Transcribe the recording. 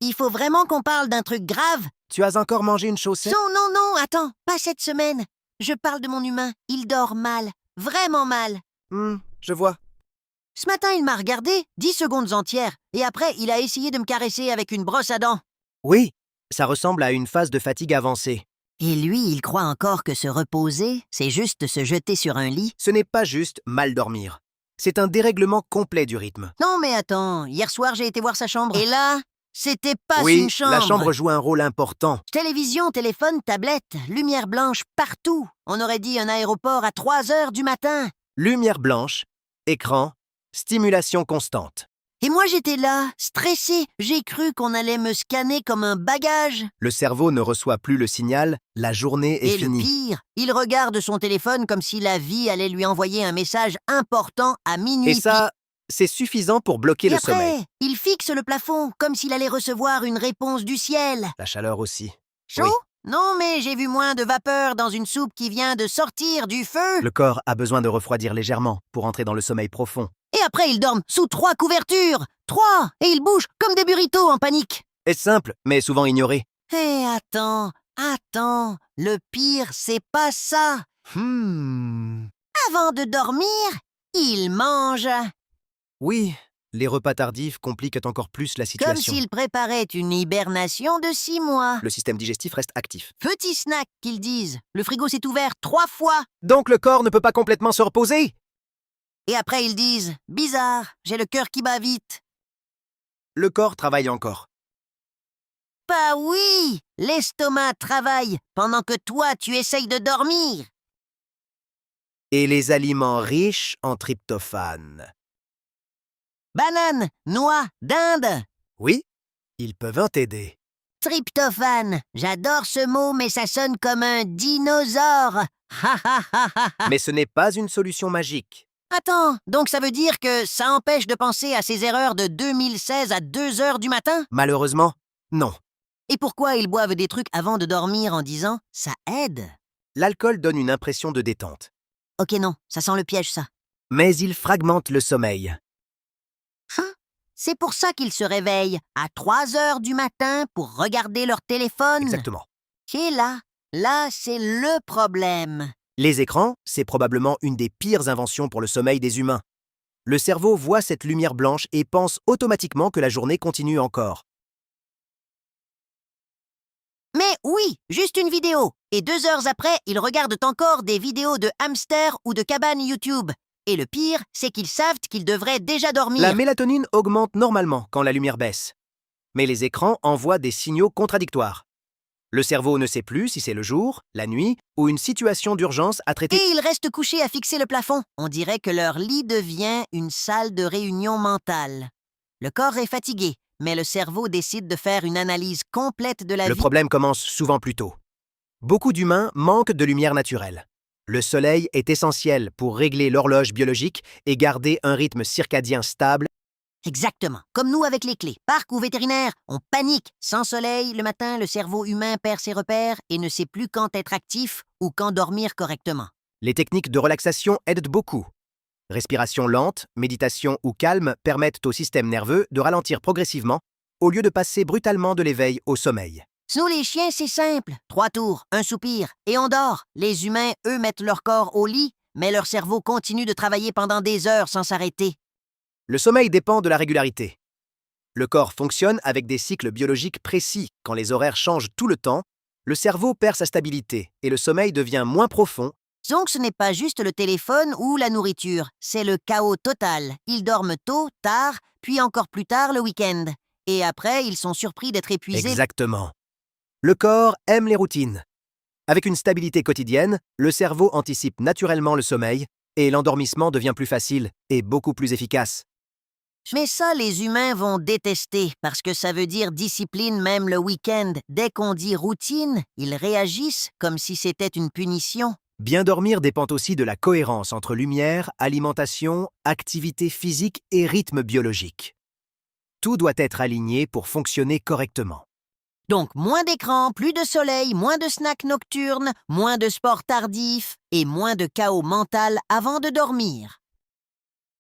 il faut vraiment qu'on parle d'un truc grave. Tu as encore mangé une chaussette? Non, attends, pas cette semaine. Je parle de mon humain, il dort mal, vraiment mal. Je vois. Ce matin, il m'a regardé 10 secondes entières, et après, il a essayé de me caresser avec une brosse à dents. Oui, ça ressemble à une phase de fatigue avancée. Et lui, il croit encore que se reposer, c'est juste se jeter sur un lit. Ce n'est pas juste mal dormir. C'est un dérèglement complet du rythme. Non mais attends, hier soir j'ai été voir sa chambre. Et là, c'était pas Oui, une chambre. la chambre joue un rôle important. Télévision, téléphone, tablette, lumière blanche partout. On aurait dit un aéroport à 3 heures du matin. Lumière blanche, écran, stimulation constante. Et moi j'étais là, stressée. J'ai cru qu'on allait me scanner comme un bagage. Le cerveau ne reçoit plus le signal, la journée est Et le finie. pire, il regarde son téléphone comme si la vie allait lui envoyer un message important à minuit. Et ça, c'est suffisant pour bloquer Et le après, sommeil. il fixe le plafond comme s'il allait recevoir une réponse du ciel. La chaleur aussi. Chaud? Oui. Non, mais j'ai vu moins de vapeur dans une soupe qui vient de sortir du feu. Le corps a besoin de refroidir légèrement pour entrer dans le sommeil profond. Et après, ils dorment sous 3 couvertures. 3! Et ils bougent comme des burritos en panique. Est simple, mais souvent ignoré. Eh, attends. Le pire, c'est pas ça. Avant de dormir, ils mangent. Oui, les repas tardifs compliquent encore plus la Comme situation. s'ils préparaient une hibernation de 6 mois. Le système digestif reste actif. Petit snack, qu'ils disent. Le frigo s'est ouvert 3 fois. Donc le corps ne peut pas complètement se reposer. Et après, ils disent « Bizarre, j'ai le cœur qui bat vite. Le corps travaille encore. » Bah oui, l'estomac travaille pendant que toi, tu essayes de dormir. Et les aliments riches en tryptophane. Banane, noix, dinde. Oui, ils peuvent en t'aider. Tryptophane, j'adore ce mot, mais ça sonne comme un dinosaure. Ha ha ha ha ha. Mais ce n'est pas une solution magique. Attends, donc ça veut dire que ça empêche de penser à ces erreurs de 2016 à 2 heures du matin? Malheureusement, non. Et pourquoi ils boivent des trucs avant de dormir en disant « ça aide » ? L'alcool donne une impression de détente. Ok non, ça sent le piège ça. Mais il fragmente le sommeil. C'est pour ça qu'ils se réveillent à 3 heures du matin pour regarder leur téléphone. Exactement. Et là, c'est le problème. Les écrans, c'est probablement une des pires inventions pour le sommeil des humains. Le cerveau voit cette lumière blanche et pense automatiquement que la journée continue encore. Mais oui, juste une vidéo. Et 2 heures après, ils regardent encore des vidéos de hamsters ou de cabanes YouTube. Et le pire, c'est qu'ils savent qu'ils devraient déjà dormir. La mélatonine augmente normalement quand la lumière baisse. Mais les écrans envoient des signaux contradictoires. Le cerveau ne sait plus si c'est le jour, la nuit ou une situation d'urgence à traiter. Et ils restent couchés à fixer le plafond. On dirait que leur lit devient une salle de réunion mentale. Le corps est fatigué, mais le cerveau décide de faire une analyse complète de la Le vie. problème commence souvent plus tôt. Beaucoup d'humains manquent de lumière naturelle. Le soleil est essentiel pour régler l'horloge biologique et garder un rythme circadien stable. Exactement. Comme nous avec les clés. Parc ou vétérinaire, on panique. Sans soleil, le matin, le cerveau humain perd ses repères et ne sait plus quand être actif ou quand dormir correctement. Les techniques de relaxation aident beaucoup. Respiration lente, méditation ou calme permettent au système nerveux de ralentir progressivement au lieu de passer brutalement de l'éveil au sommeil. Nous, les chiens, c'est simple. 3 tours, un soupir, et on dort. Les humains, eux, mettent leur corps au lit, mais leur cerveau continue de travailler pendant des heures sans s'arrêter. Le sommeil dépend de la régularité. Le corps fonctionne avec des cycles biologiques précis. Quand les horaires changent tout le temps, le cerveau perd sa stabilité et le sommeil devient moins profond. Donc ce n'est pas juste le téléphone ou la nourriture, c'est le chaos total. Ils dorment tôt, tard, puis encore plus tard le week-end. Et après, ils sont surpris d'être épuisés. Exactement. Le corps aime les routines. Avec une stabilité quotidienne, le cerveau anticipe naturellement le sommeil et l'endormissement devient plus facile et beaucoup plus efficace. Mais ça, les humains vont détester, parce que ça veut dire discipline même le week-end. Dès qu'on dit routine, ils réagissent comme si c'était une punition. Bien dormir dépend aussi de la cohérence entre lumière, alimentation, activité physique et rythme biologique. Tout doit être aligné pour fonctionner correctement. Donc moins d'écran, plus de soleil, moins de snacks nocturnes, moins de sport tardif et moins de chaos mental avant de dormir.